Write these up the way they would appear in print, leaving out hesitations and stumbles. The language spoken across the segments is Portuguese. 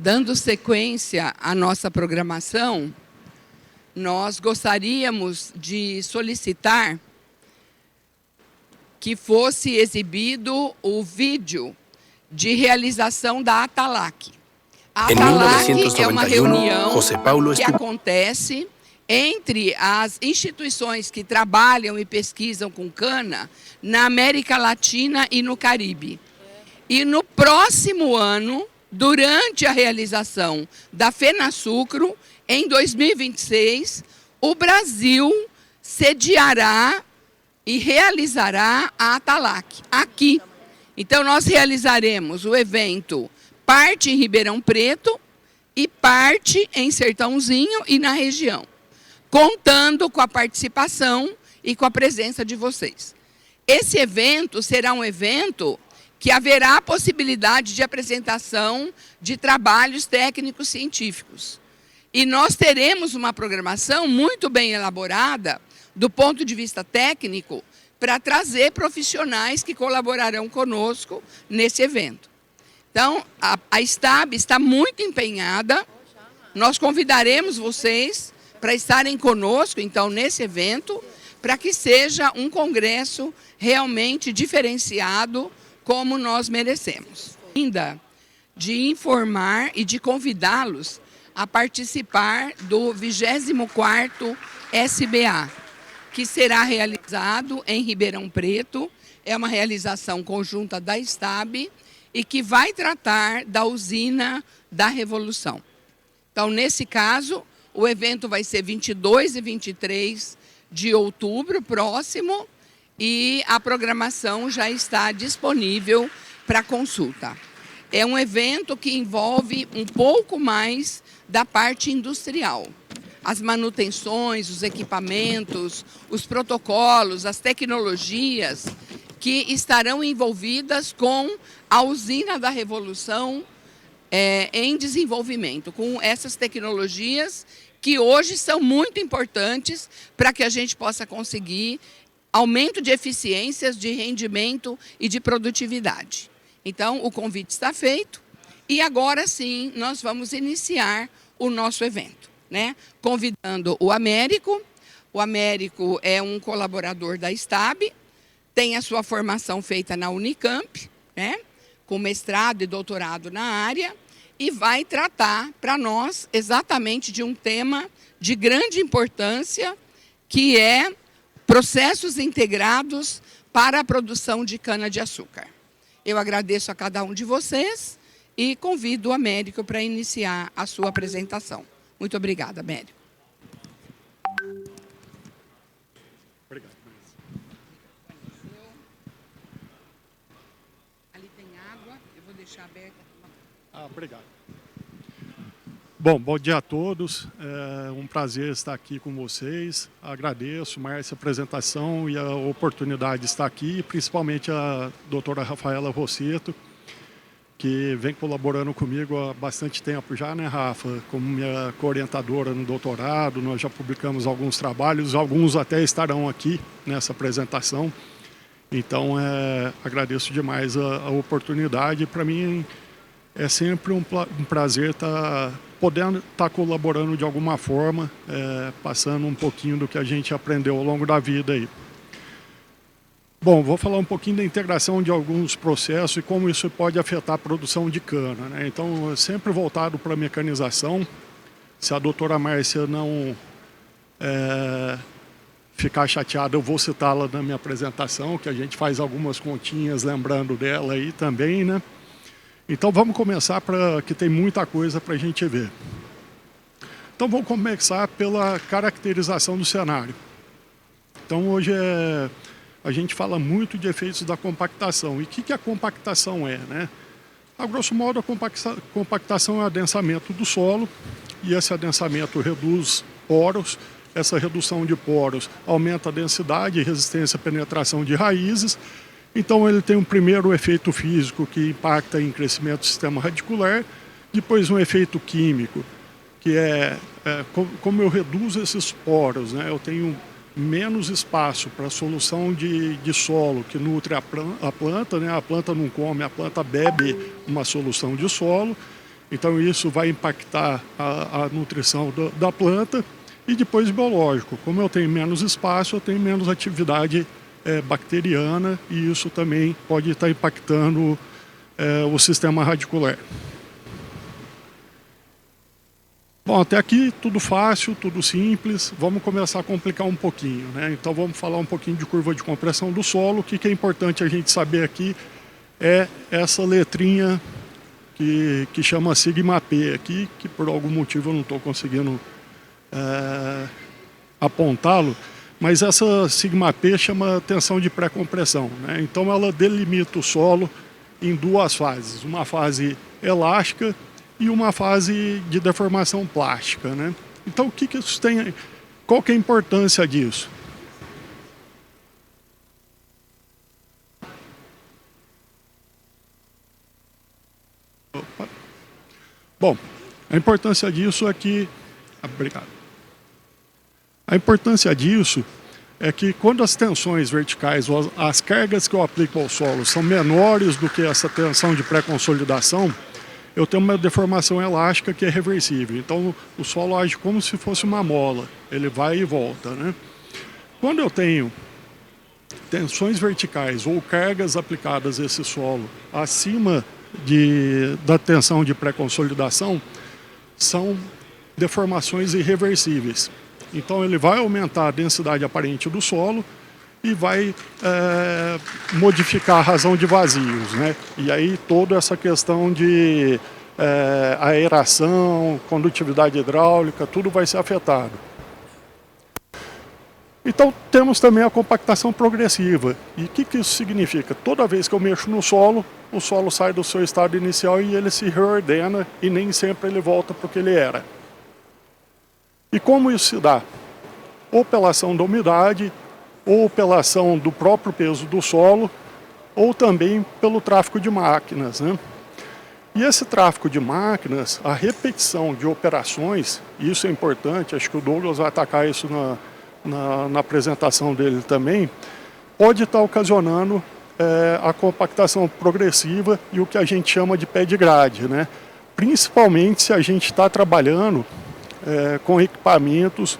Dando sequência à nossa programação, nós gostaríamos de solicitar que fosse exibido o vídeo de realização da ATALAC. A ATALAC é uma reunião que acontece entre as instituições que trabalham e pesquisam com cana na América Latina e no Caribe. E no próximo ano, durante a realização da FENASUCRO, em 2026, o Brasil sediará e realizará a ATALAC aqui. Então, nós realizaremos o evento parte em Ribeirão Preto e parte em Sertãozinho e na região, contando com a participação e com a presença de vocês. Esse evento será um evento que haverá a possibilidade de apresentação de trabalhos técnicos científicos. E nós teremos uma programação muito bem elaborada, do ponto de vista técnico, para trazer profissionais que colaborarão conosco nesse evento. Então, a STAB está muito empenhada, nós convidaremos vocês para estarem conosco, então, nesse evento, para que seja um congresso realmente diferenciado, como nós merecemos. Ainda de informar e de convidá-los a participar do 24º SBA, que será realizado em Ribeirão Preto. É uma realização conjunta da STAB e que vai tratar da usina da Revolução. Então, nesse caso, o evento vai ser 22 e 23 de outubro próximo, e a programação já está disponível para consulta. É um evento que envolve um pouco mais da parte industrial. As manutenções, os equipamentos, os protocolos, as tecnologias que estarão envolvidas com a usina da Revolução em desenvolvimento, com essas tecnologias que hoje são muito importantes para que a gente possa conseguir aumento de eficiências, de rendimento e de produtividade. Então, o convite está feito e agora sim nós vamos iniciar o nosso evento, né? Convidando o Américo. O Américo é um colaborador da STAB, tem a sua formação feita na Unicamp, né? Com mestrado e doutorado na área, e vai tratar para nós exatamente de um tema de grande importância, que é processos integrados para a produção de cana-de-açúcar. Eu agradeço a cada um de vocês e convido o Américo para iniciar a sua apresentação. Muito obrigada, Américo. Obrigado. Ali tem água, eu vou deixar aberta. Obrigado. Bom dia a todos. É um prazer estar aqui com vocês. Agradeço, Márcia, a apresentação e a oportunidade de estar aqui, principalmente a doutora Rafaela Rosseto, que vem colaborando comigo há bastante tempo já, né, Rafa? Como minha co-orientadora no doutorado, nós já publicamos alguns trabalhos, alguns até estarão aqui nessa apresentação. Então, agradeço demais a oportunidade. Para mim, é sempre um prazer podendo estar colaborando de alguma forma, passando um pouquinho do que a gente aprendeu ao longo da vida aí. Bom, vou falar um pouquinho da integração de alguns processos e como isso pode afetar a produção de cana, né? Então, sempre voltado para a mecanização. Se a doutora Márcia não ficar chateada, eu vou citá-la na minha apresentação, que a gente faz algumas continhas lembrando dela aí também, né? Então, vamos começar, que tem muita coisa para a gente ver. Então, vamos começar pela caracterização do cenário. Então, hoje a gente fala muito de efeitos da compactação. E o que a compactação é, né? A grosso modo, a compactação é o adensamento do solo, e esse adensamento reduz poros. Essa redução de poros aumenta a densidade e resistência à penetração de raízes. Então, ele tem um primeiro efeito físico que impacta em crescimento do sistema radicular, depois um efeito químico, que como eu reduzo esses poros, né? Eu tenho menos espaço para a solução de solo que nutre a planta, né? A planta não come, a planta bebe uma solução de solo. Então isso vai impactar a nutrição da planta. E depois biológico, como eu tenho menos espaço, eu tenho menos atividade bacteriana e isso também pode estar impactando o sistema radicular. Bom, até aqui tudo fácil, tudo simples. Vamos começar a complicar um pouquinho, né? Então vamos falar um pouquinho de curva de compressão do solo. O que é importante a gente saber aqui é essa letrinha que chama sigma P aqui, que por algum motivo eu não estou conseguindo apontá-lo, mas essa sigma P chama tensão de pré-compressão, né? Então ela delimita o solo em duas fases, uma fase elástica e uma fase de deformação plástica, né? Então o que isso tem, qual que é a importância disso? Opa. Bom, a importância disso é que... Obrigado. A importância disso é que quando as tensões verticais ou as cargas que eu aplico ao solo são menores do que essa tensão de pré-consolidação, eu tenho uma deformação elástica que é reversível. Então o solo age como se fosse uma mola, ele vai e volta, né? Quando eu tenho tensões verticais ou cargas aplicadas a esse solo acima da tensão de pré-consolidação, são deformações irreversíveis. Então ele vai aumentar a densidade aparente do solo e vai modificar a razão de vazios, né? E aí toda essa questão de aeração, condutividade hidráulica, tudo vai ser afetado. Então temos também a compactação progressiva. E o que isso significa? Toda vez que eu mexo no solo, o solo sai do seu estado inicial e ele se reordena e nem sempre ele volta para o que ele era. E como isso se dá? Ou pela ação da umidade, ou pela ação do próprio peso do solo, ou também pelo tráfego de máquinas, né? E esse tráfego de máquinas, a repetição de operações, e isso é importante, acho que o Douglas vai atacar isso na apresentação dele também, pode estar ocasionando a compactação progressiva e o que a gente chama de pé de grade, né? Principalmente se a gente está trabalhando com equipamentos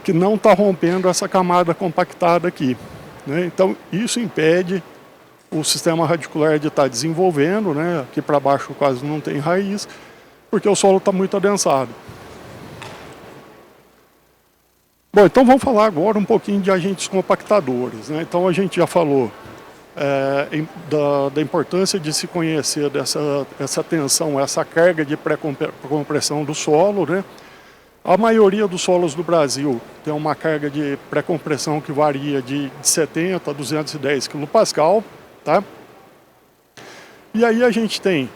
que não estão rompendo essa camada compactada aqui, né? Então isso impede o sistema radicular de estar desenvolvendo, né? Aqui para baixo quase não tem raiz, porque o solo está muito adensado. Bom, então vamos falar agora um pouquinho de agentes compactadores, né? Então a gente já falou da importância de se conhecer essa tensão, essa carga de pré-compressão do solo, né? A maioria dos solos do Brasil tem uma carga de pré-compressão que varia de 70 a 210 kPa, tá? E aí a gente tem,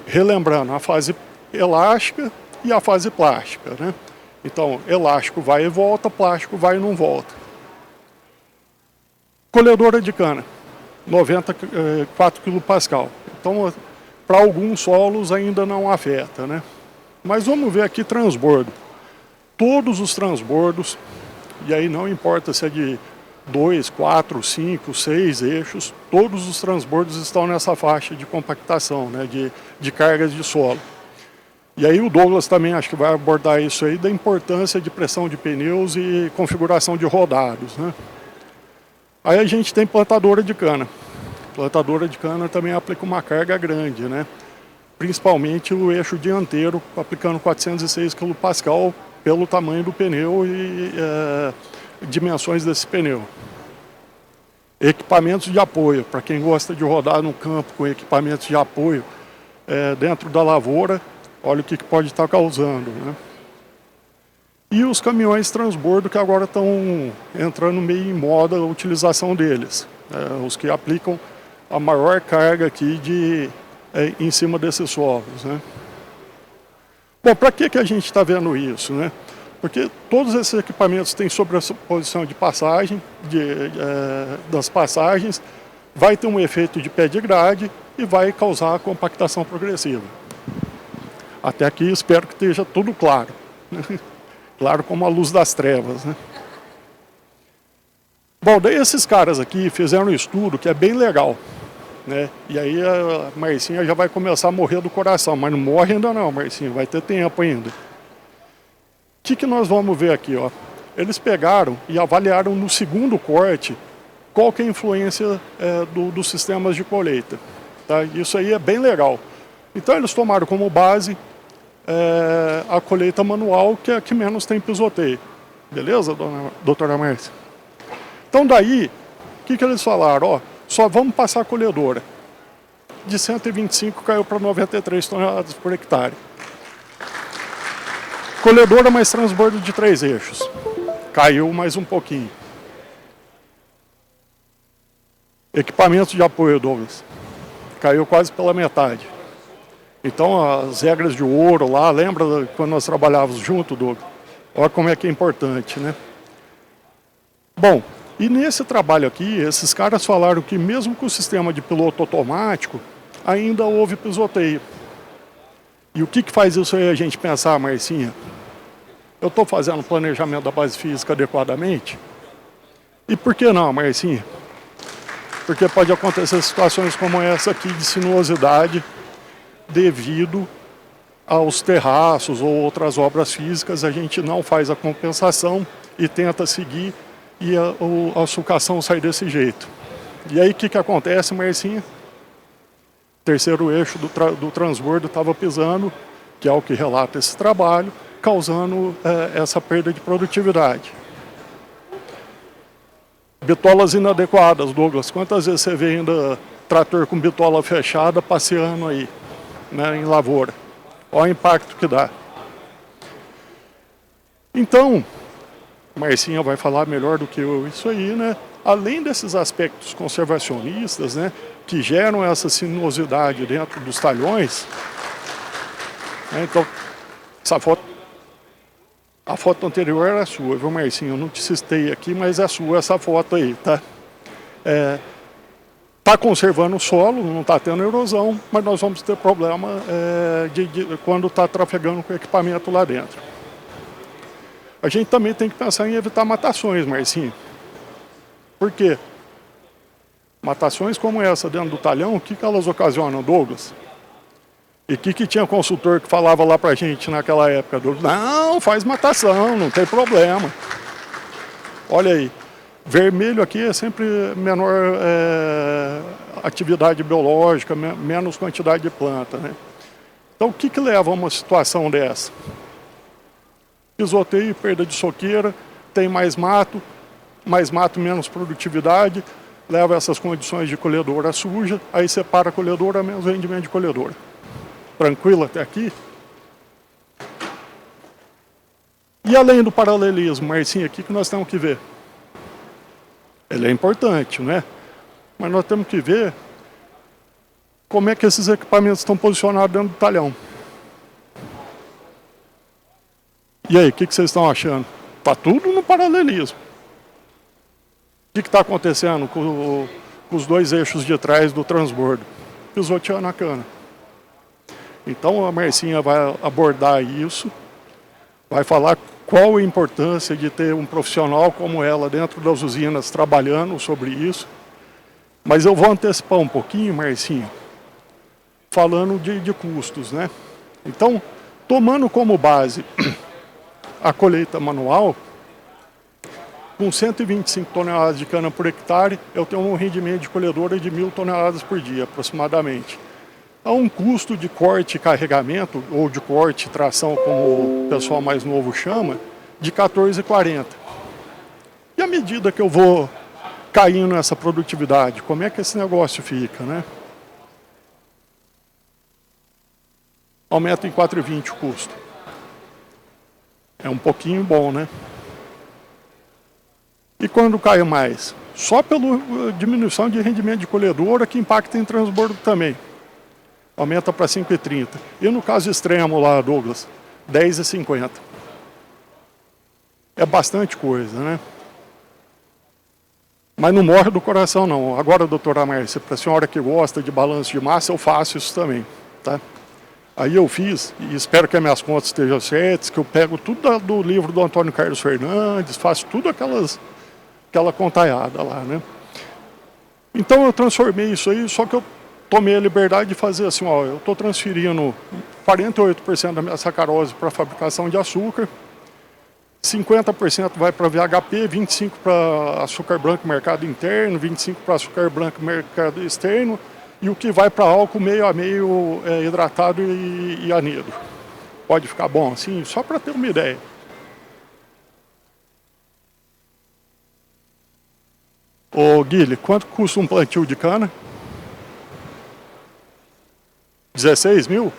relembrando, a fase elástica e a fase plástica, né? Então, elástico vai e volta, plástico vai e não volta. Colhedora de cana, 94 kPa. Então, para alguns solos ainda não afeta, né? Mas vamos ver aqui transbordo. Todos os transbordos, e aí não importa se é de 2, 4, 5, 6 eixos, todos os transbordos estão nessa faixa de compactação, né, de cargas de solo. E aí o Douglas também acho que vai abordar isso aí, da importância de pressão de pneus e configuração de rodados, né? Aí a gente tem plantadora de cana. Plantadora de cana também aplica uma carga grande, né? Principalmente o eixo dianteiro, aplicando 406 kPa pelo tamanho do pneu e dimensões desse pneu. Equipamentos de apoio, para quem gosta de rodar no campo com equipamentos de apoio dentro da lavoura, olha o que pode estar causando, né? E os caminhões transbordo que agora estão entrando meio em moda a utilização deles, os que aplicam a maior carga aqui em cima desses solos, né? Bom, para que a gente está vendo isso, né? Porque todos esses equipamentos têm sobreposição de passagem, das passagens, vai ter um efeito de pé de grade e vai causar a compactação progressiva. Até aqui espero que esteja tudo claro, né? Claro como a luz das trevas, né? Bom, daí esses caras aqui fizeram um estudo que é bem legal. né? E aí a Marcinha já vai começar a morrer do coração, mas não morre ainda não, Marcinha, vai ter tempo ainda. O que nós vamos ver aqui, ó? Eles pegaram e avaliaram no segundo corte qual que é a influência dos sistemas de colheita. Tá? Isso aí é bem legal. Então eles tomaram como base a colheita manual, que é a que menos tem pisoteio. Beleza, doutora Márcia? Então daí, o que eles falaram? Ó, só vamos passar a colhedora. De 125 caiu para 93 toneladas por hectare. Colhedora mais transbordo de 3 eixos. Caiu mais um pouquinho. Equipamento de apoio, Douglas. Caiu quase pela metade. Então as regras de ouro lá, lembra quando nós trabalhávamos junto, Douglas? Olha como é que é importante, né? Bom, e nesse trabalho aqui, esses caras falaram que mesmo com o sistema de piloto automático, ainda houve pisoteio. E o que faz isso aí a gente pensar, Marcinha? Eu estou fazendo o planejamento da base física adequadamente? E por que não, Marcinha? Porque pode acontecer situações como essa aqui de sinuosidade devido aos terraços ou outras obras físicas. A gente não faz a compensação e tenta seguir e a sulcação sai desse jeito. E aí o que acontece, Marcinha? Terceiro eixo do transbordo estava pisando, que é o que relata esse trabalho, causando essa perda de produtividade. Bitolas inadequadas, Douglas. Quantas vezes você vê ainda trator com bitola fechada passeando aí, né, em lavoura? Olha o impacto que dá. Então, Marcinha vai falar melhor do que eu isso aí, né? Além desses aspectos conservacionistas, né, que geram essa sinuosidade dentro dos talhões, né, então, essa foto, a foto anterior era sua, viu, Marcinha? Eu não te citei aqui, mas é sua essa foto aí, tá? Está conservando o solo, não está tendo erosão, mas nós vamos ter problema quando está trafegando com o equipamento lá dentro. A gente também tem que pensar em evitar matações, Marcinha. Por quê? Matações como essa dentro do talhão, o que elas ocasionam, Douglas? E o que tinha consultor que falava lá pra gente naquela época? Não, faz matação, não tem problema. Olha aí, vermelho aqui é sempre menor atividade biológica, menos quantidade de planta, né? Então o que leva a uma situação dessa? Pisoteio, perda de soqueira, tem mais mato, menos produtividade, leva a essas condições de colhedora suja, aí separa a colhedora, menos rendimento de colhedora. Tranquilo até aqui? E além do paralelismo, Marcinha, aqui que nós temos que ver? Ele é importante, né? Mas nós temos que ver como é que esses equipamentos estão posicionados dentro do talhão. E aí, o que vocês estão achando? Está tudo no paralelismo. O que está acontecendo com os dois eixos de trás do transbordo? Pisoteando a cana. Então a Marcinha vai abordar isso, vai falar qual a importância de ter um profissional como ela dentro das usinas trabalhando sobre isso. Mas eu vou antecipar um pouquinho, Marcinha, falando de custos, né? Então, tomando como base a colheita manual, com 125 toneladas de cana por hectare, eu tenho um rendimento de colhedora de 1.000 toneladas por dia, aproximadamente. Há um custo de corte e carregamento, ou de corte e tração, como o pessoal mais novo chama, de R$ 14,40. E à medida que eu vou caindo nessa produtividade, como é que esse negócio fica, né? Aumenta em 4,20 o custo. É um pouquinho bom, né? E quando cai mais? Só pela diminuição de rendimento de colhedora, que impacta em transbordo também. Aumenta para 5,30. E no caso extremo lá, Douglas, 10,50. É bastante coisa, né? Mas não morre do coração, não. Agora, doutora Márcia, para a senhora que gosta de balanço de massa, eu faço isso também, tá? Aí eu fiz, e espero que as minhas contas estejam certas, que eu pego tudo do livro do Antônio Carlos Fernandes, faço tudo aquela contaiada lá, né? Então eu transformei isso aí, só que eu tomei a liberdade de fazer assim, ó, eu estou transferindo 48% da minha sacarose para a fabricação de açúcar, 50% vai para VHP, 25% para açúcar branco mercado interno, 25% para açúcar branco mercado externo, e o que vai para álcool meio a meio hidratado e anido. Pode ficar bom assim, só para ter uma ideia. Ô Guilherme, quanto custa um plantio de cana? 16 mil?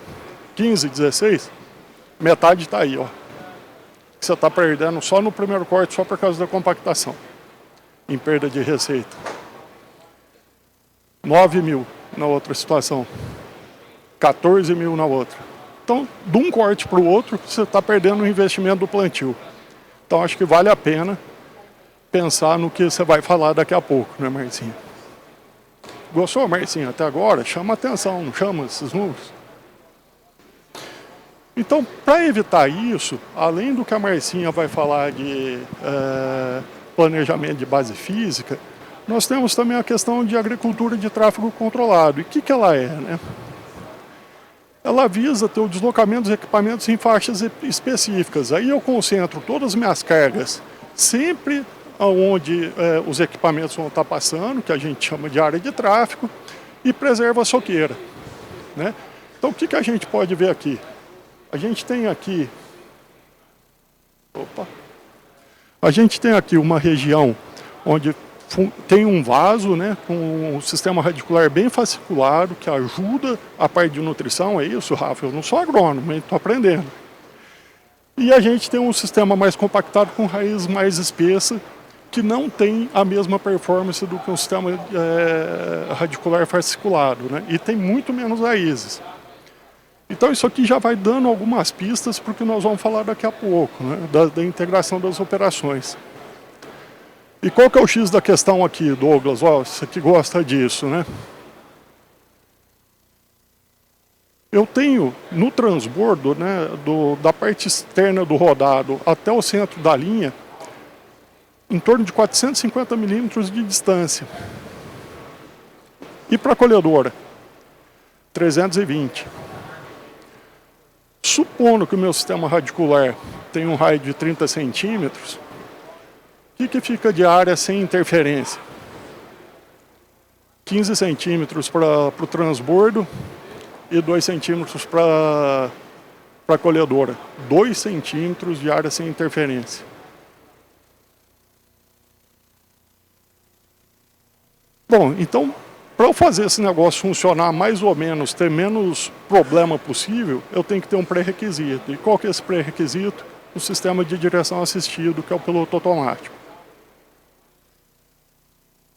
15, 16? Metade está aí, ó. Que você está perdendo só no primeiro corte, só por causa da compactação, em perda de receita. 9 mil na outra situação, 14 mil na outra. Então, de um corte para o outro, você está perdendo o investimento do plantio. Então, acho que vale a pena pensar no que você vai falar daqui a pouco, né, Marcinha? Gostou, Marcinha, até agora? Chama atenção, não chama esses números? Então, para evitar isso, além do que a Marcinha vai falar de planejamento de base física, nós temos também a questão de agricultura de tráfego controlado. E o que ela é, né? Ela visa ter o deslocamento dos equipamentos em faixas específicas. Aí eu concentro todas as minhas cargas sempre onde os equipamentos vão estar passando, que a gente chama de área de tráfego, e preserva a soqueira, né? Então, o que a gente pode ver aqui? A gente tem aqui... A gente tem aqui uma região onde tem um vaso, né, com um sistema radicular bem fasciculado, que ajuda a parte de nutrição. É isso, Rafa? Eu não sou agrônomo, estou aprendendo. E a gente tem um sistema mais compactado com raiz mais espessa, que não tem a mesma performance do que um sistema radicular fasciculado, né? E tem muito menos raízes. Então isso aqui já vai dando algumas pistas para o que nós vamos falar daqui a pouco, né? Da integração das operações. E qual que é o X da questão aqui, Douglas? Ó, você que gosta disso, né? Eu tenho no transbordo, né, da parte externa do rodado até o centro da linha, em torno de 450 milímetros de distância. E para a colhedora? 320. Supondo que o meu sistema radicular tem um raio de 30 centímetros, o que fica de área sem interferência? 15 centímetros para o transbordo e 2 centímetros para a colhedora. 2 centímetros de área sem interferência. Bom, então, para eu fazer esse negócio funcionar mais ou menos, ter menos problema possível, eu tenho que ter um pré-requisito. E qual que é esse pré-requisito? O sistema de direção assistido, que é o piloto automático.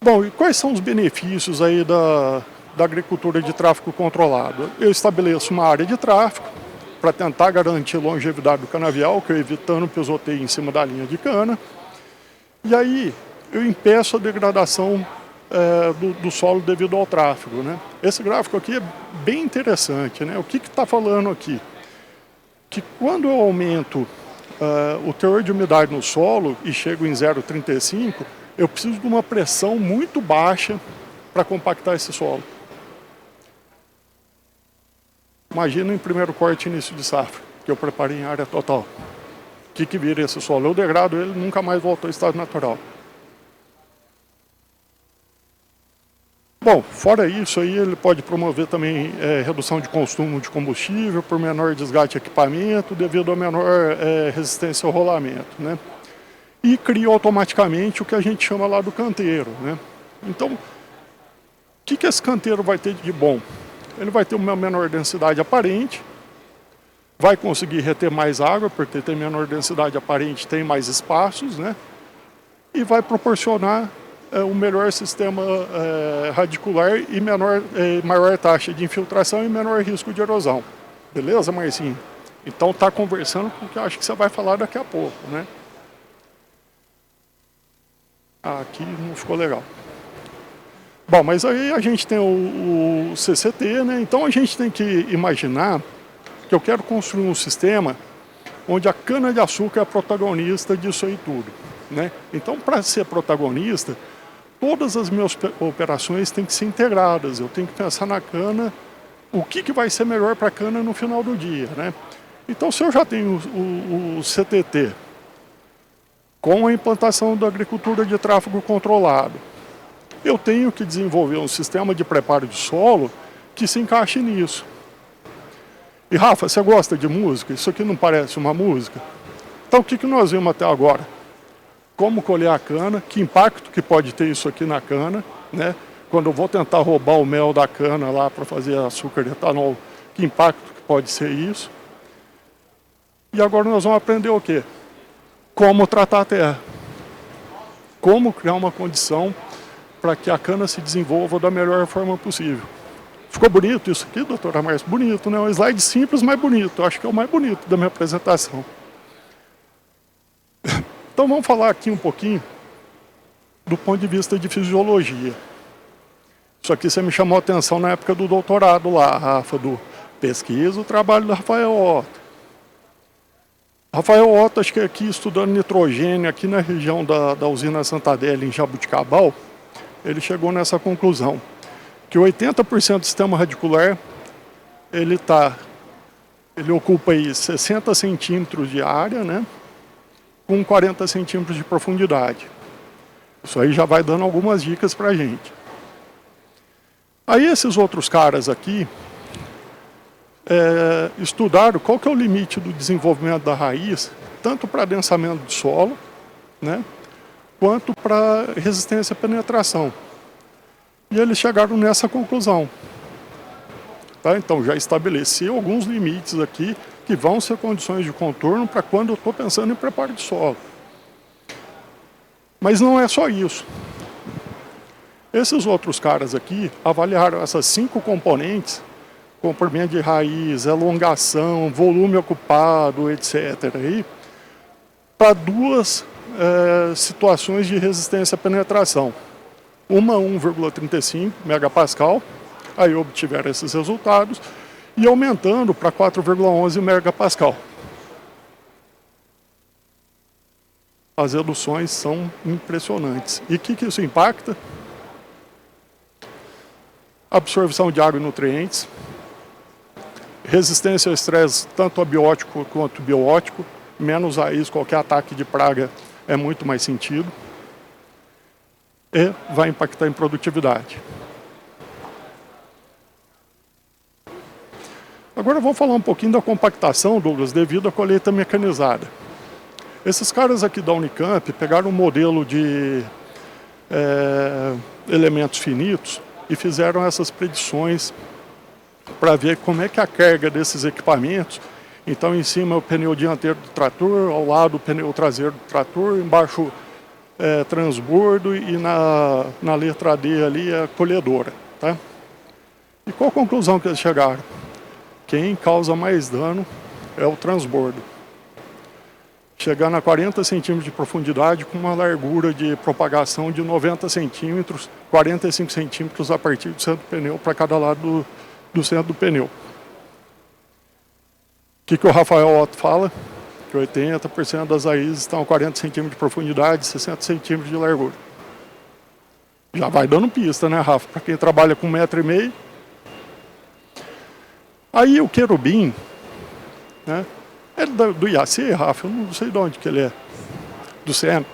Bom, e quais são os benefícios aí da agricultura de tráfego controlado? Eu estabeleço uma área de tráfego para tentar garantir a longevidade do canavial, que eu evitando pisoteio em cima da linha de cana. E aí eu impeço a degradação do solo devido ao tráfego, né? Esse gráfico aqui é bem interessante, né? O que está falando aqui? Que quando eu aumento o teor de umidade no solo e chego em 0,35, eu preciso de uma pressão muito baixa para compactar esse solo. Imagina em primeiro corte início de safra, que eu preparei em área total. O que vira esse solo? Eu degrado ele, nunca mais voltou ao estado natural. Bom, fora isso, aí ele pode promover também redução de consumo de combustível por menor desgaste de equipamento devido a menor resistência ao rolamento, né? E cria automaticamente o que a gente chama lá do canteiro, né? Então, o que esse canteiro vai ter de bom? Ele vai ter uma menor densidade aparente, vai conseguir reter mais água, porque tem menor densidade aparente, tem mais espaços, né? E vai proporcionar um melhor sistema radicular e maior taxa de infiltração e menor risco de erosão. Beleza, Marcinho? Então tá conversando com o que eu acho que você vai falar daqui a pouco, né? Aqui não ficou legal. Bom, mas aí a gente tem o CCT, né? Então a gente tem que imaginar que eu quero construir um sistema onde a cana-de-açúcar é a protagonista disso aí tudo, né? Então, para ser protagonista, todas as minhas operações têm que ser integradas. Eu tenho que pensar na cana, o que vai ser melhor para a cana no final do dia, né? Então, se eu já tenho o CTT com a implantação da agricultura de tráfego controlado, eu tenho que desenvolver um sistema de preparo de solo que se encaixe nisso. E Rafa, você gosta de música? Isso aqui não parece uma música? Então o que nós vimos até agora? Como colher a cana, que impacto que pode ter isso aqui na cana, né? Quando eu vou tentar roubar o mel da cana lá para fazer açúcar de etanol, que impacto que pode ser isso? E agora nós vamos aprender o quê? Como tratar a terra. Como criar uma condição para que a cana se desenvolva da melhor forma possível. Ficou bonito isso aqui, doutora Márcia? Bonito, né? Um slide simples, mas bonito. Eu acho que é o mais bonito da minha apresentação. Então vamos falar aqui um pouquinho do ponto de vista de fisiologia. Isso aqui você me chamou a atenção na época do doutorado lá, Rafa, do pesquisa, o trabalho do Rafael Otto. Rafael Otto, acho que aqui estudando nitrogênio, aqui na região da usina Santa Adélia, em Jabuticabal, ele chegou nessa conclusão, que 80% do sistema radicular, ele ocupa aí 60 centímetros de área, né, com 40 centímetros de profundidade. Isso aí já vai dando algumas dicas para a gente. Aí esses outros caras aqui estudaram qual que é o limite do desenvolvimento da raiz, tanto para adensamento de solo, né, quanto para resistência à penetração. E eles chegaram nessa conclusão. Tá? Então já estabeleci alguns limites aqui que vão ser condições de contorno para quando eu estou pensando em preparo de solo. Mas não é só isso. Esses outros caras aqui avaliaram essas 5 componentes, comprimento de raiz, elongação, volume ocupado, etc., para 2 situações de resistência à penetração. Uma 1,35 megapascal, aí obtiveram esses resultados, e aumentando para 4,11 megapascal. As reduções são impressionantes. E o que isso impacta? Absorção de água e nutrientes, resistência ao estresse, tanto abiótico quanto biótico, menos raiz, qualquer ataque de praga é muito mais sentido. E vai impactar em produtividade. Agora vamos falar um pouquinho da compactação, Douglas, devido à colheita mecanizada. Esses caras aqui da Unicamp pegaram um modelo de elementos finitos e fizeram essas predições para ver como é que a carga desses equipamentos. Então em cima é o pneu dianteiro do trator, ao lado o pneu traseiro do trator, embaixo transbordo e na letra D ali é a colhedora. Tá? E qual a conclusão que eles chegaram? Quem causa mais dano é o transbordo. Chegando a 40 centímetros de profundidade com uma largura de propagação de 90 centímetros, 45 centímetros a partir do centro do pneu para cada lado do centro do pneu. O que o Rafael Otto fala? Que 80% das raízes estão a 40 centímetros de profundidade, 60 centímetros de largura. Já vai dando pista, né, Rafa? Para quem trabalha com 1,5 metro. Aí o querubim, né? É do IAC, Rafa, eu não sei de onde que ele é, do CEM.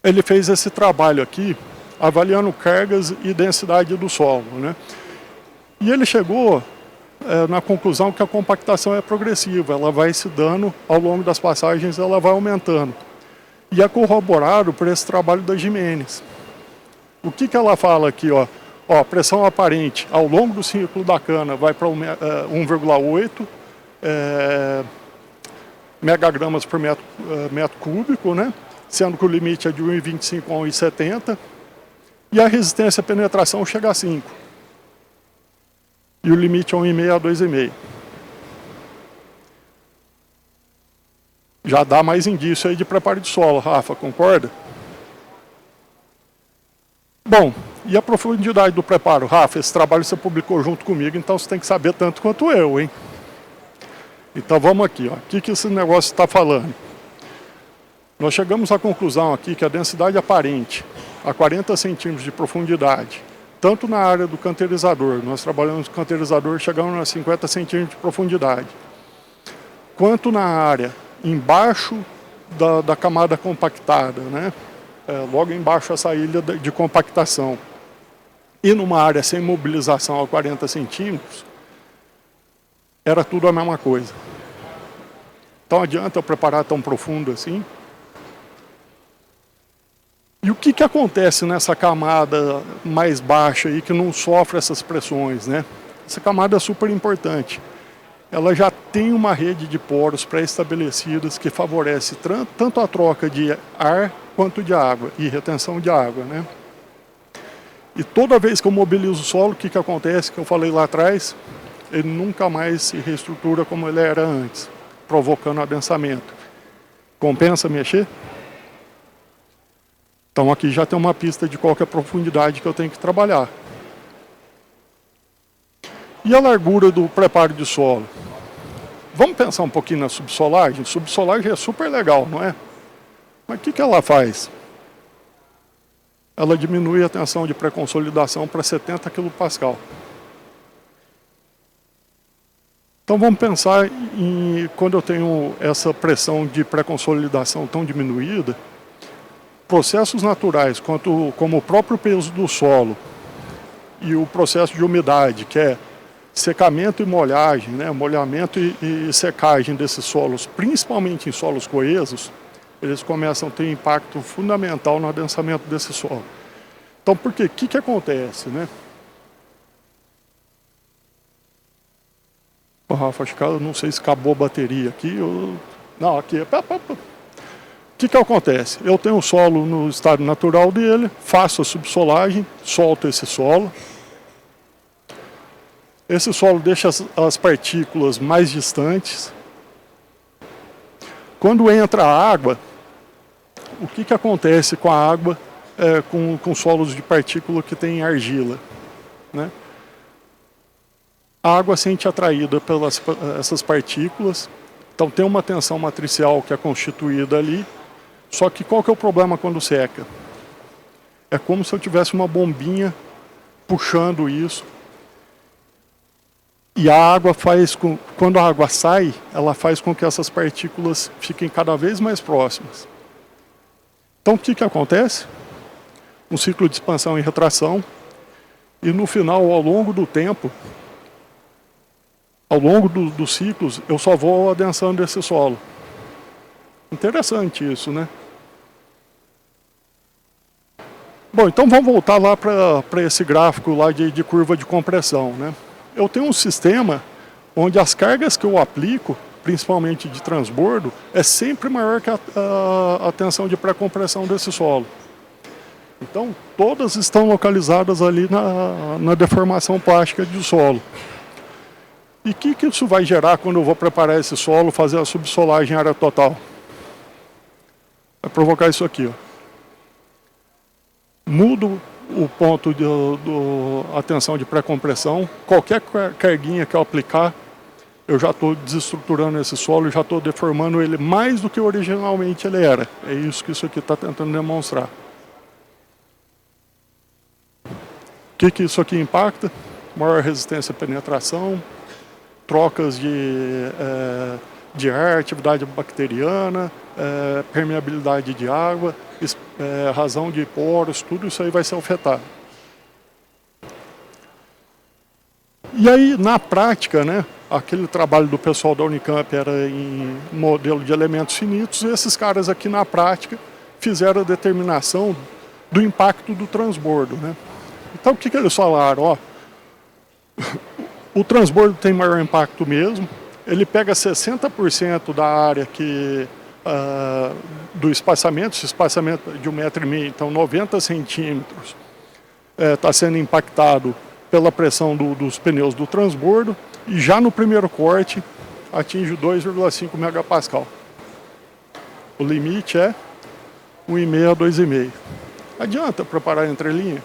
Ele fez esse trabalho aqui, avaliando cargas e densidade do solo, né? E ele chegou na conclusão que a compactação é progressiva, ela vai se dando ao longo das passagens, ela vai aumentando. E é corroborado por esse trabalho da Jimenez. O que ela fala aqui, ó? Ó, pressão aparente ao longo do ciclo da cana vai para 1,8 megagramas por metro cúbico, né? Sendo que o limite é de 1,25 a 1,70, e a resistência à penetração chega a 5. E o limite é 1,5 a 2,5. Já dá mais indício aí de preparo de solo, Rafa, concorda? Bom, e a profundidade do preparo? Rafa, esse trabalho você publicou junto comigo, então você tem que saber tanto quanto eu, hein? Então vamos aqui, ó. O que esse negócio está falando? Nós chegamos à conclusão aqui que a densidade aparente a 40 centímetros de profundidade, tanto na área do canteirizador, nós trabalhamos com canteirizador chegando a 50 centímetros de profundidade, quanto na área embaixo da camada compactada, né? Logo embaixo essa ilha de compactação, e numa área sem mobilização a 40 centímetros, era tudo a mesma coisa. Então adianta eu preparar tão profundo assim? E o que acontece nessa camada mais baixa aí que não sofre essas pressões, né? Essa camada é super importante. Ela já tem uma rede de poros pré-estabelecidas que favorece tanto a troca de ar quanto de água e retenção de água, né? E toda vez que eu mobilizo o solo, o que acontece? Que eu falei lá atrás, ele nunca mais se reestrutura como ele era antes, provocando adensamento. Compensa mexer? Então aqui já tem uma pista de qual que é a profundidade que eu tenho que trabalhar. E a largura do preparo de solo? Vamos pensar um pouquinho na subsolagem? Subsolagem é super legal, não é? Mas o que ela faz? Ela diminui a tensão de pré-consolidação para 70 kPa. Então vamos pensar em quando eu tenho essa pressão de pré-consolidação tão diminuída, processos naturais, como o próprio peso do solo e o processo de umidade, que é secamento e molhagem, né? Molhamento e secagem desses solos, principalmente em solos coesos, eles começam a ter impacto fundamental no adensamento desse solo. Então, por quê? O que acontece, né? Rafa, acho que eu não sei se acabou a bateria aqui. Não, aqui. O que acontece? Eu tenho o solo no estado natural dele, faço a subsolagem, solto esse solo. Esse solo deixa as partículas mais distantes. Quando entra a água, o que acontece com a água, com solos de partícula que tem argila, né? A água sente atraída pelas essas partículas, então tem uma tensão matricial que é constituída ali, só que qual que é o problema quando seca? É como se eu tivesse uma bombinha puxando isso, e a água quando a água sai, ela faz com que essas partículas fiquem cada vez mais próximas. Então o que acontece? Um ciclo de expansão e retração, e no final, ao longo do tempo, ao longo dos ciclos, eu só vou adensando esse solo. Interessante isso, né? Bom, então vamos voltar lá para esse gráfico lá de curva de compressão, né? Eu tenho um sistema onde as cargas que eu aplico, principalmente de transbordo, é sempre maior que a tensão de pré-compressão desse solo. Então, todas estão localizadas ali na deformação plástica do solo. E o que isso vai gerar quando eu vou preparar esse solo, fazer a subsolagem em área total? Vai provocar isso aqui, ó. Mudo o ponto a tensão de pré-compressão, qualquer carguinha que eu aplicar, eu já estou desestruturando esse solo, já estou deformando ele mais do que originalmente ele era. É isso que isso aqui está tentando demonstrar. O que isso aqui impacta? Maior resistência à penetração, trocas de ar, atividade bacteriana, permeabilidade de água, razão de poros, tudo isso aí vai ser afetado. E aí, na prática, né, aquele trabalho do pessoal da Unicamp era em modelo de elementos finitos, e esses caras aqui na prática fizeram a determinação do impacto do transbordo, né? Então o que eles falaram? Ó, o transbordo tem maior impacto mesmo, ele pega 60% da área do espaçamento, esse espaçamento de 1,5 m, então 90 centímetros, está sendo impactado pela pressão dos pneus do transbordo, e já no primeiro corte atinge 2,5 megapascal. O limite é 1,5 a 2,5. Adianta preparar a entrelinha?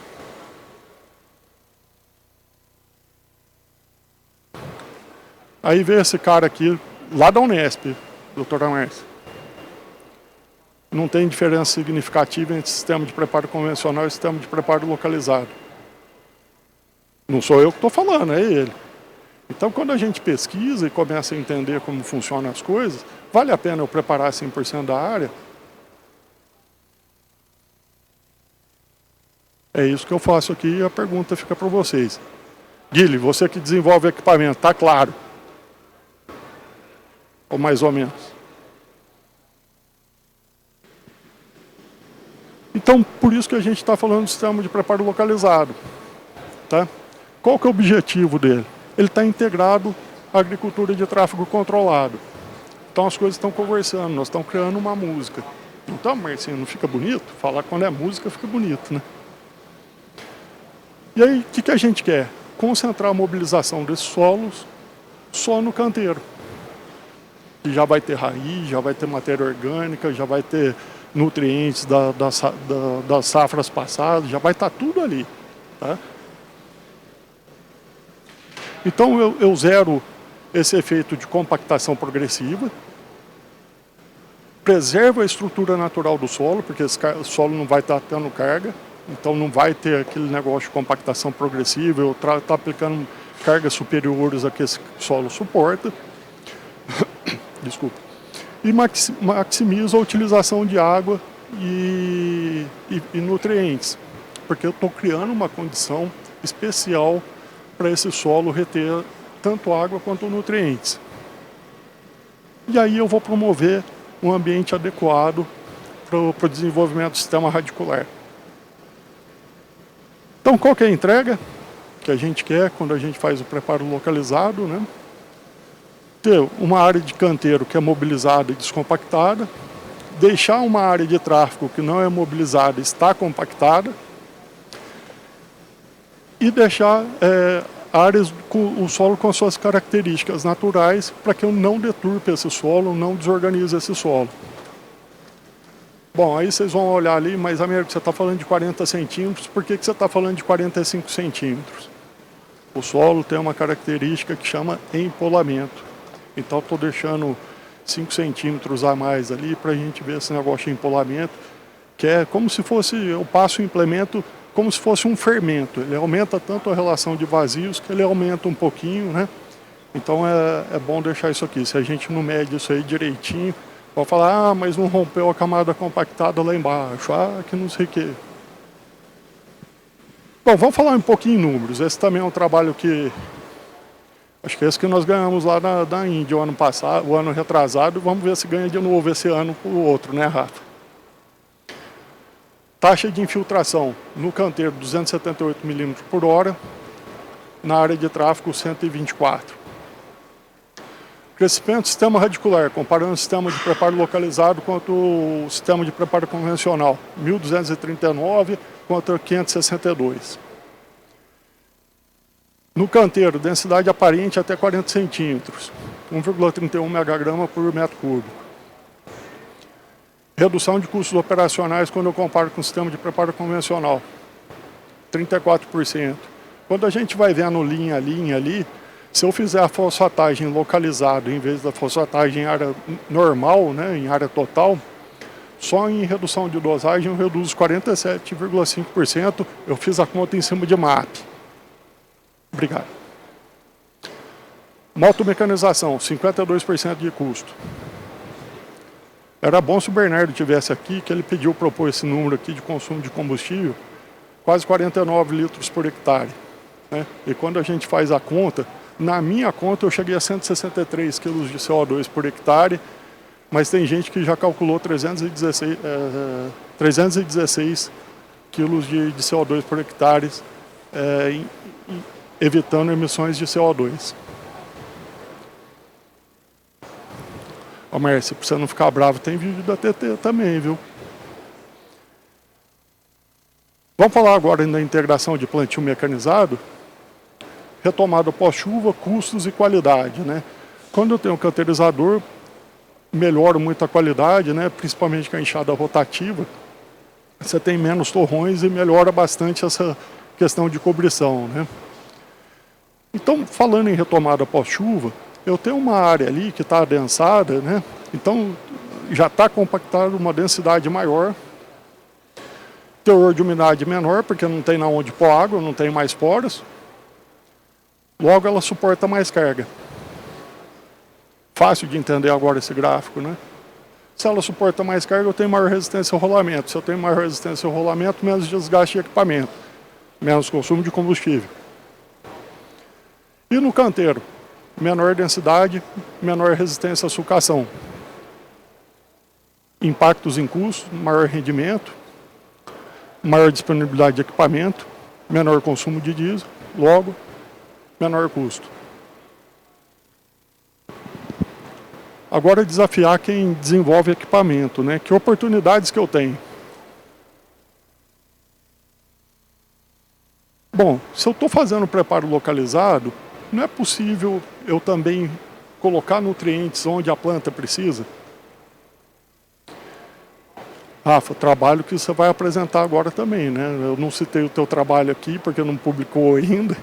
Aí veio esse cara aqui, lá da Unesp, Dr. Amércio. Não tem diferença significativa entre sistema de preparo convencional e sistema de preparo localizado. Não sou eu que estou falando, é ele. Então, quando a gente pesquisa e começa a entender como funcionam as coisas, vale a pena eu preparar 100% da área? É isso que eu faço aqui e a pergunta fica para vocês. Guilherme, você que desenvolve equipamento, está claro? Ou mais ou menos? Então, por isso que a gente está falando do sistema de preparo localizado. Tá? Qual que é o objetivo dele? Ele está integrado à agricultura de tráfego controlado. Então as coisas estão conversando, nós estamos criando uma música. Então, Marcinho, não fica bonito? Falar quando é música fica bonito, né? E aí, o que a gente quer? Concentrar a mobilização desses solos só no canteiro. Que já vai ter raiz, já vai ter matéria orgânica, já vai ter nutrientes das safras passadas, já vai estar tudo ali. Tá? Então eu zero esse efeito de compactação progressiva, preservo a estrutura natural do solo, porque esse solo não vai estar tendo carga, então não vai ter aquele negócio de compactação progressiva, eu estou aplicando cargas superiores a que esse solo suporta. Desculpa. E maximizo a utilização de água e nutrientes, porque eu estou criando uma condição especial para esse solo reter tanto água quanto nutrientes. E aí eu vou promover um ambiente adequado para o desenvolvimento do sistema radicular. Então, qual que é a entrega que a gente quer quando a gente faz o preparo localizado, né? Ter uma área de canteiro que é mobilizada e descompactada, deixar uma área de tráfego que não é mobilizada e está compactada, e deixar áreas com o solo com suas características naturais para que eu não deturpe esse solo, não desorganize esse solo. Bom, aí vocês vão olhar ali, mas Américo, você está falando de 40 centímetros, por que você está falando de 45 centímetros? O solo tem uma característica que chama empolamento. Então estou deixando 5 centímetros a mais ali para a gente ver esse negócio de empolamento, que é como se fosse, eu passo o implemento como se fosse um fermento. Ele aumenta tanto a relação de vazios que ele aumenta um pouquinho, né? Então é bom deixar isso aqui. Se a gente não mede isso aí direitinho, pode falar, mas não rompeu a camada compactada lá embaixo, que não sei o quê. Bom, vamos falar um pouquinho em números. Esse também é um trabalho que acho que é esse que nós ganhamos lá da Índia o ano passado, o ano retrasado. Vamos ver se ganha de novo esse ano para o outro, né, Rafa? Taxa de infiltração no canteiro 278 milímetros por hora, na área de tráfego 124. Crescimento do sistema radicular, comparando o sistema de preparo localizado quanto o sistema de preparo convencional, 1.239 contra 562. No canteiro, densidade aparente até 40 centímetros, 1,31 megagrama por metro cúbico. Redução de custos operacionais quando eu comparo com o sistema de preparo convencional, 34%. Quando a gente vai vendo linha a linha ali, se eu fizer a fosfatagem localizada em vez da fosfatagem em área normal, né, em área total, só em redução de dosagem eu reduzo 47,5%. Eu fiz a conta em cima de MAP. Obrigado. Motomecanização, 52% de custo. Era bom se o Bernardo tivesse aqui, que ele propôs esse número aqui de consumo de combustível, quase 49 litros por hectare. Né? E quando a gente faz a conta, na minha conta eu cheguei a 163 quilos de CO2 por hectare, mas tem gente que já calculou 316 quilos de CO2 por hectare, evitando emissões de CO2. Ó, Mércio, pra você não ficar bravo, tem vídeo da TT também, viu? Vamos falar agora da integração de plantio mecanizado. Retomada pós-chuva, custos e qualidade, né? Quando eu tenho um canteirizador, melhoro muito a qualidade, né? Principalmente com a enxada rotativa. Você tem menos torrões e melhora bastante essa questão de cobrição, né? Então, falando em retomada pós-chuva, eu tenho uma área ali que está adensada, né? Então, já está compactado, uma densidade maior, teor de umidade menor, porque não tem na onde pôr água, não tem mais poros. Logo, ela suporta mais carga. Fácil de entender agora esse gráfico, né? Se ela suporta mais carga, eu tenho maior resistência ao rolamento. Se eu tenho maior resistência ao rolamento, menos desgaste de equipamento, menos consumo de combustível. E no canteiro, menor densidade, menor resistência à sulcação. Impactos em custo, maior rendimento, maior disponibilidade de equipamento, menor consumo de diesel, logo, menor custo. Agora, desafiar quem desenvolve equipamento, né? Que oportunidades que eu tenho? Bom, se eu estou fazendo preparo localizado, não é possível eu também colocar nutrientes onde a planta precisa? Rafa, trabalho que você vai apresentar agora também, né? Eu não citei o teu trabalho aqui porque não publicou ainda,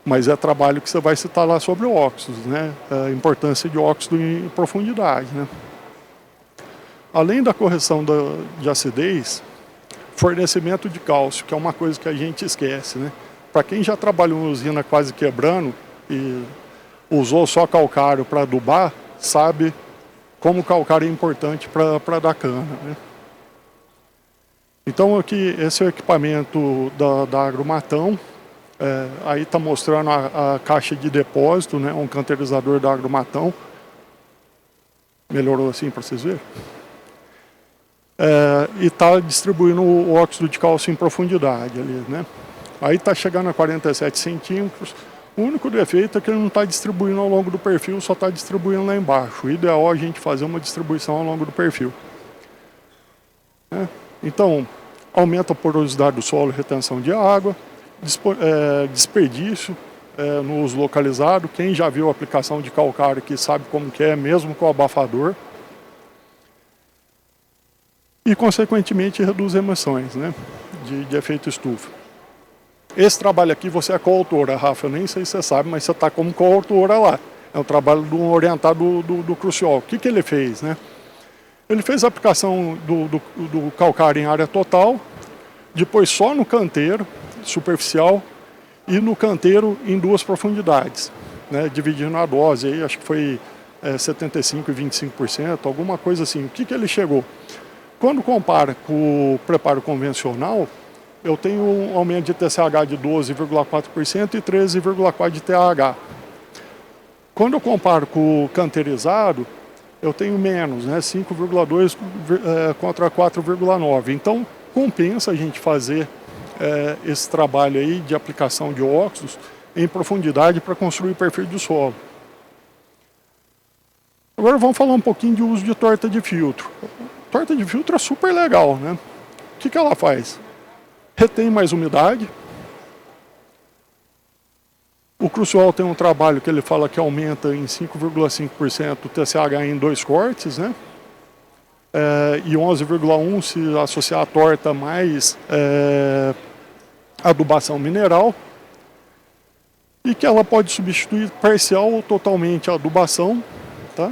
mas é trabalho que você vai citar lá sobre óxidos, né? A importância de óxido em profundidade, né? Além da correção de acidez, fornecimento de cálcio, que é uma coisa que a gente esquece, né? Para quem já trabalhou em usina quase quebrando e usou só calcário para adubar, sabe como o calcário é importante para dar cana, né? Então aqui, esse é o equipamento da Agromatão. Aí está mostrando a caixa de depósito, né, um canteirizador da Agromatão. Melhorou assim para vocês verem? E está distribuindo o óxido de cálcio em profundidade ali, né? Aí está chegando a 47 centímetros. O único defeito é que ele não está distribuindo ao longo do perfil, só está distribuindo lá embaixo. O ideal é a gente fazer uma distribuição ao longo do perfil. Então, aumenta a porosidade do solo e retenção de água, desperdício no uso localizado. Quem já viu a aplicação de calcário aqui sabe como que é, mesmo com o abafador. E, consequentemente, reduz emissões, né, de efeito estufa. Esse trabalho aqui você é coautora, Rafa, eu nem sei se você sabe, mas você está como coautora lá. É um trabalho de um orientado do Crucial. O que ele fez, né? Ele fez a aplicação do calcário em área total, depois só no canteiro superficial e no canteiro em 2 profundidades, né, dividindo a dose, aí, acho que foi 75% e 25%, alguma coisa assim. O que ele chegou? Quando compara com o preparo convencional, eu tenho um aumento de TCH de 12,4% e 13,4% de TAH. Quando eu comparo com o canteirizado, eu tenho menos, né, 5,2 contra 4,9. Então, compensa a gente fazer esse trabalho aí de aplicação de óxidos em profundidade para construir perfil de solo. Agora vamos falar um pouquinho de uso de torta de filtro. Torta de filtro é super legal, né? O que ela faz? Retém mais umidade. O Crucial tem um trabalho que ele fala que aumenta em 5,5% o TCH em 2 cortes, né? E 11,1% se associar a torta mais adubação mineral. E que ela pode substituir parcial ou totalmente a adubação, tá?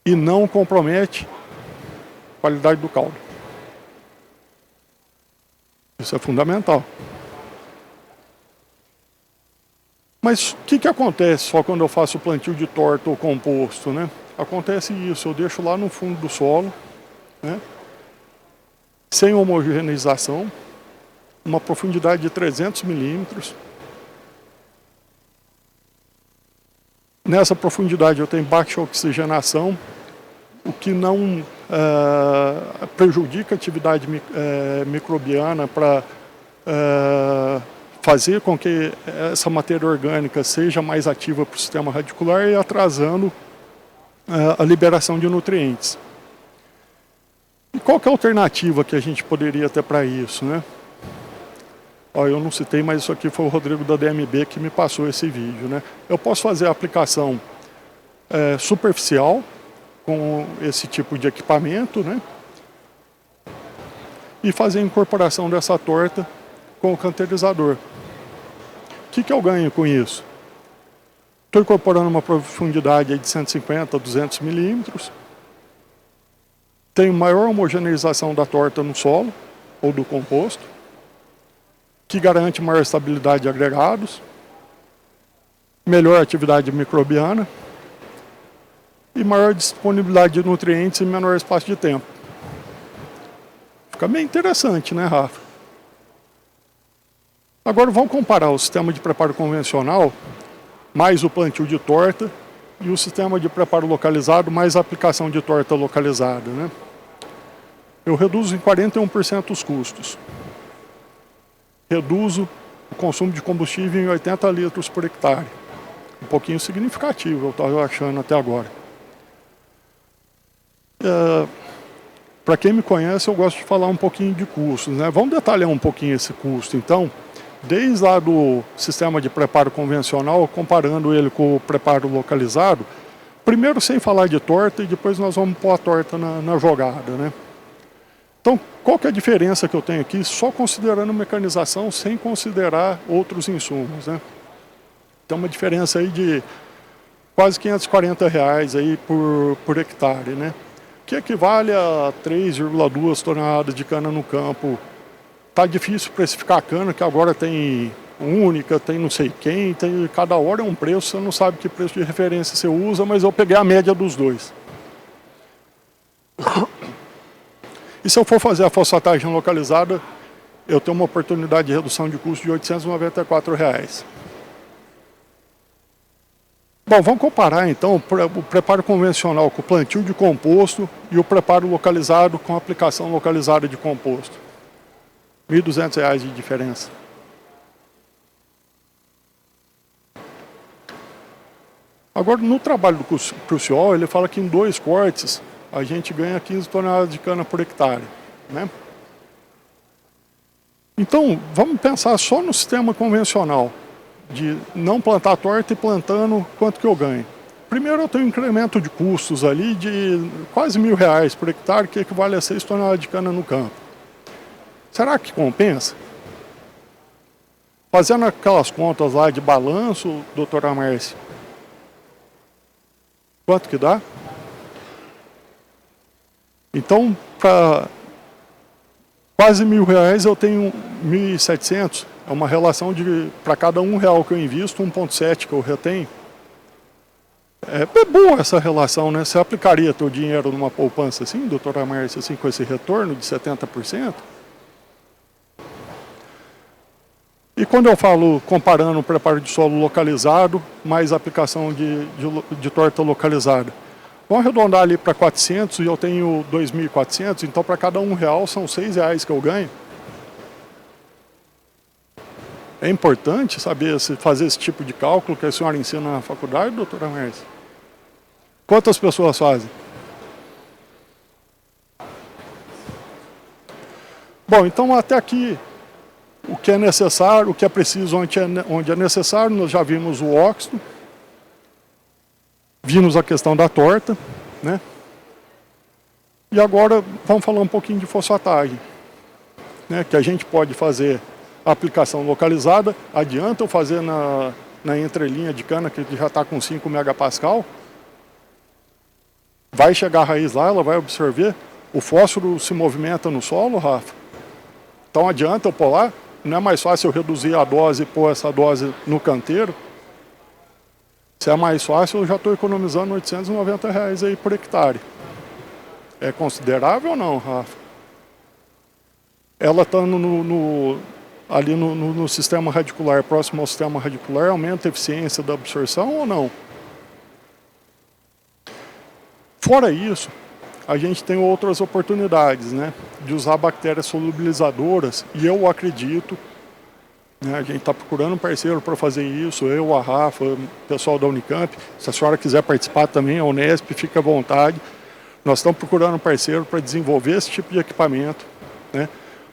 E não compromete a qualidade do caldo. Isso é fundamental. Mas o que acontece só quando eu faço plantio de torta ou composto, né? Acontece isso, eu deixo lá no fundo do solo, né, sem homogeneização, uma profundidade de 300 milímetros. Nessa profundidade eu tenho baixa oxigenação, o que não prejudica a atividade microbiana para fazer com que essa matéria orgânica seja mais ativa para o sistema radicular e atrasando a liberação de nutrientes. E qual que é a alternativa que a gente poderia ter para isso, né? Eu não citei, mas isso aqui foi o Rodrigo da DMB que me passou esse vídeo, né? Eu posso fazer a aplicação superficial com esse tipo de equipamento, né? E fazer a incorporação dessa torta com o canteirizador. O que eu ganho com isso? Estou incorporando uma profundidade de 150 a 200 milímetros, tenho maior homogeneização da torta no solo ou do composto, que garante maior estabilidade de agregados, melhor atividade microbiana e maior disponibilidade de nutrientes em menor espaço de tempo. Fica bem interessante, né, Rafa? Agora vamos comparar o sistema de preparo convencional, mais o plantio de torta, e o sistema de preparo localizado, mais a aplicação de torta localizada, né? Eu reduzo em 41% os custos. Reduzo o consumo de combustível em 80 litros por hectare. Um pouquinho significativo, eu estava achando até agora. Para quem me conhece, eu gosto de falar um pouquinho de custos, né? Vamos detalhar um pouquinho esse custo, então. Desde lá do sistema de preparo convencional, comparando ele com o preparo localizado, primeiro sem falar de torta e depois nós vamos pôr a torta na jogada, né? Então, qual que é a diferença que eu tenho aqui, só considerando mecanização, sem considerar outros insumos, né? Tem uma diferença aí de quase R$540 aí por hectare, né? Que equivale a 3,2 toneladas de cana no campo. Tá difícil precificar a cana, que agora tem única, tem não sei quem, tem, cada hora é um preço, você não sabe que preço de referência você usa, mas eu peguei a média dos dois. E se eu for fazer a fosfatagem localizada, eu tenho uma oportunidade de redução de custo de R$894. Bom, vamos comparar então o preparo convencional com o plantio de composto e o preparo localizado com a aplicação localizada de composto. R$1.200 de diferença. Agora, no trabalho do Cruciol, ele fala que em 2 cortes a gente ganha 15 toneladas de cana por hectare, né? Então, vamos pensar só no sistema convencional, de não plantar torta e plantando, quanto que eu ganho. Primeiro, eu tenho um incremento de custos ali de quase R$1.000 por hectare, que equivale a 6 toneladas de cana no campo. Será que compensa? Fazendo aquelas contas lá de balanço, doutora Márcia, quanto que dá? Então, para quase R$1.000 eu tenho 1.700. É uma relação de, para cada R$1 que eu invisto, 1,7 que eu retenho. É boa essa relação, né? Você aplicaria teu dinheiro numa poupança assim, doutora Márcia, assim, com esse retorno de 70%? E quando eu falo comparando o preparo de solo localizado, mais a aplicação de torta localizada, vamos arredondar ali para 400 e eu tenho 2.400, então para cada R$1 são R$6 que eu ganho. É importante saber fazer esse tipo de cálculo que a senhora ensina na faculdade, doutora Márcia? Quantas pessoas fazem? Bom, então até aqui o que é necessário, o que é preciso, onde é necessário, nós já vimos o óxido, vimos a questão da torta, né? E agora vamos falar um pouquinho de fosfatagem, né? Que a gente pode fazer a aplicação localizada, adianta eu fazer na entrelinha de cana que já está com 5 megapascal, vai chegar a raiz lá, ela vai absorver, o fósforo se movimenta no solo, Rafa, então adianta eu pôr lá. Não é mais fácil eu reduzir a dose e pôr essa dose no canteiro? Se é mais fácil, eu já estou economizando R$890 aí por hectare. É considerável ou não, Rafa? Ela está ali no sistema radicular, próximo ao sistema radicular, aumenta a eficiência da absorção ou não? Fora isso, a gente tem outras oportunidades, né, de usar bactérias solubilizadoras, e eu acredito, né, a gente está procurando um parceiro para fazer isso, eu, a Rafa, o pessoal da Unicamp, se a senhora quiser participar também, a Unesp, fique à vontade. Nós estamos procurando um parceiro para desenvolver esse tipo de equipamento, né,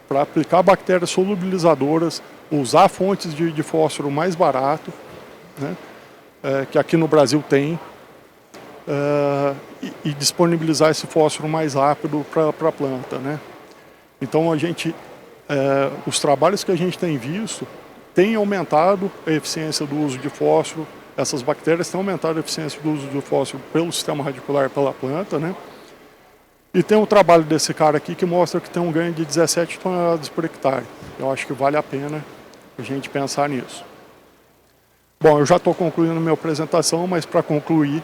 para aplicar bactérias solubilizadoras, usar fontes de fósforo mais barato, né, que aqui no Brasil tem, e disponibilizar esse fósforo mais rápido para a planta, né? Então os trabalhos que a gente tem visto têm aumentado a eficiência do uso de fósforo, essas bactérias têm aumentado a eficiência do uso de fósforo pelo sistema radicular, pela planta, né? E tem um trabalho desse cara aqui que mostra que tem um ganho de 17 toneladas por hectare. Eu acho que vale a pena a gente pensar nisso. Bom, eu já estou concluindo a minha apresentação, mas para concluir,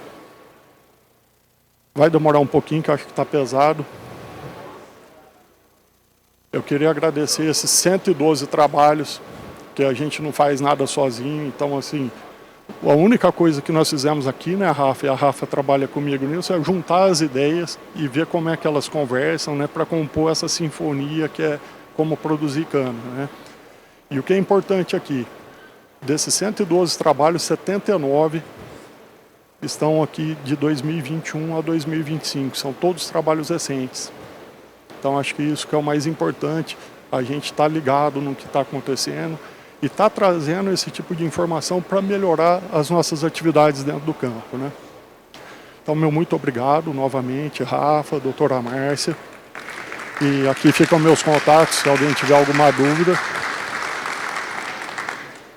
vai demorar um pouquinho, que eu acho que está pesado. Eu queria agradecer esses 112 trabalhos, que a gente não faz nada sozinho. Então, assim, a única coisa que nós fizemos aqui, né, Rafa, e a Rafa trabalha comigo nisso, é juntar as ideias e ver como é que elas conversam, né, para compor essa sinfonia que é como produzir cana, né. E o que é importante aqui, desses 112 trabalhos, 79 estão aqui de 2021 a 2025, são todos trabalhos recentes. Então acho que isso que é o mais importante, a gente está ligado no que está acontecendo e está trazendo esse tipo de informação para melhorar as nossas atividades dentro do campo, né? Então, meu muito obrigado novamente, Rafa, doutora Márcia. E aqui ficam meus contatos, se alguém tiver alguma dúvida.